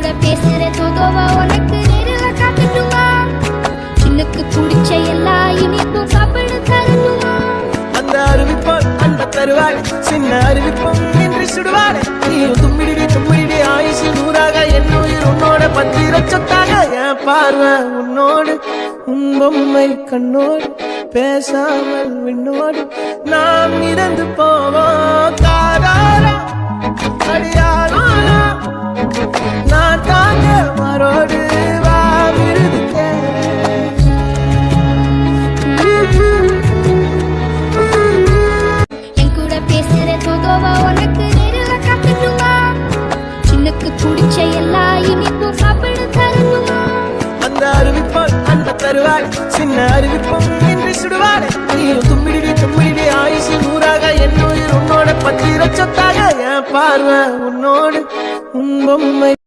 கூட பேசுற தோதோவா உனக்கு நேரில் காட்டட்டுமா? சின்னுக்கு பிடிச்ச எல்லா இனிப்பும் சாப்பிட தரட்டுமா? அந்த அறிவிப்பால் அந்த தருவாள் சின்ன அறிவிப்பும் என்று சுடுவாள். நீயும் தும்மிடி தும்மிடி ஆயுசு நூறாக என் உயிர் உன்னோட பத்திர சொத்தாக. என் பார்வை உன்னோடு உன் பொம்மை கண்ணோடு பேசாமல் விண்ணோடு நாம் இறந்து போவோம். காதாரா அடியாரா நான் தாங்க மரோடு வா விருது என் கூட பேசுற தோதோவா உனக்கு நேரில் காட்டட்டுமா? சின்னுக்கு பிடிச்ச எல்லா இனிப்பும் சாப்பிட தரட்டுமா? அந்த அறிவிப்பால் அந்த தருவாள் சின்ன அறிவிப்பும் என்று சுடுவாள். நீயும் தும்மிடி தும்மிடி ஆயுசு நூறாக என் உயிர் உன்னோட பத்திர சொத்தாக. என் பார்வை உன்னோடு உன் பொம்மை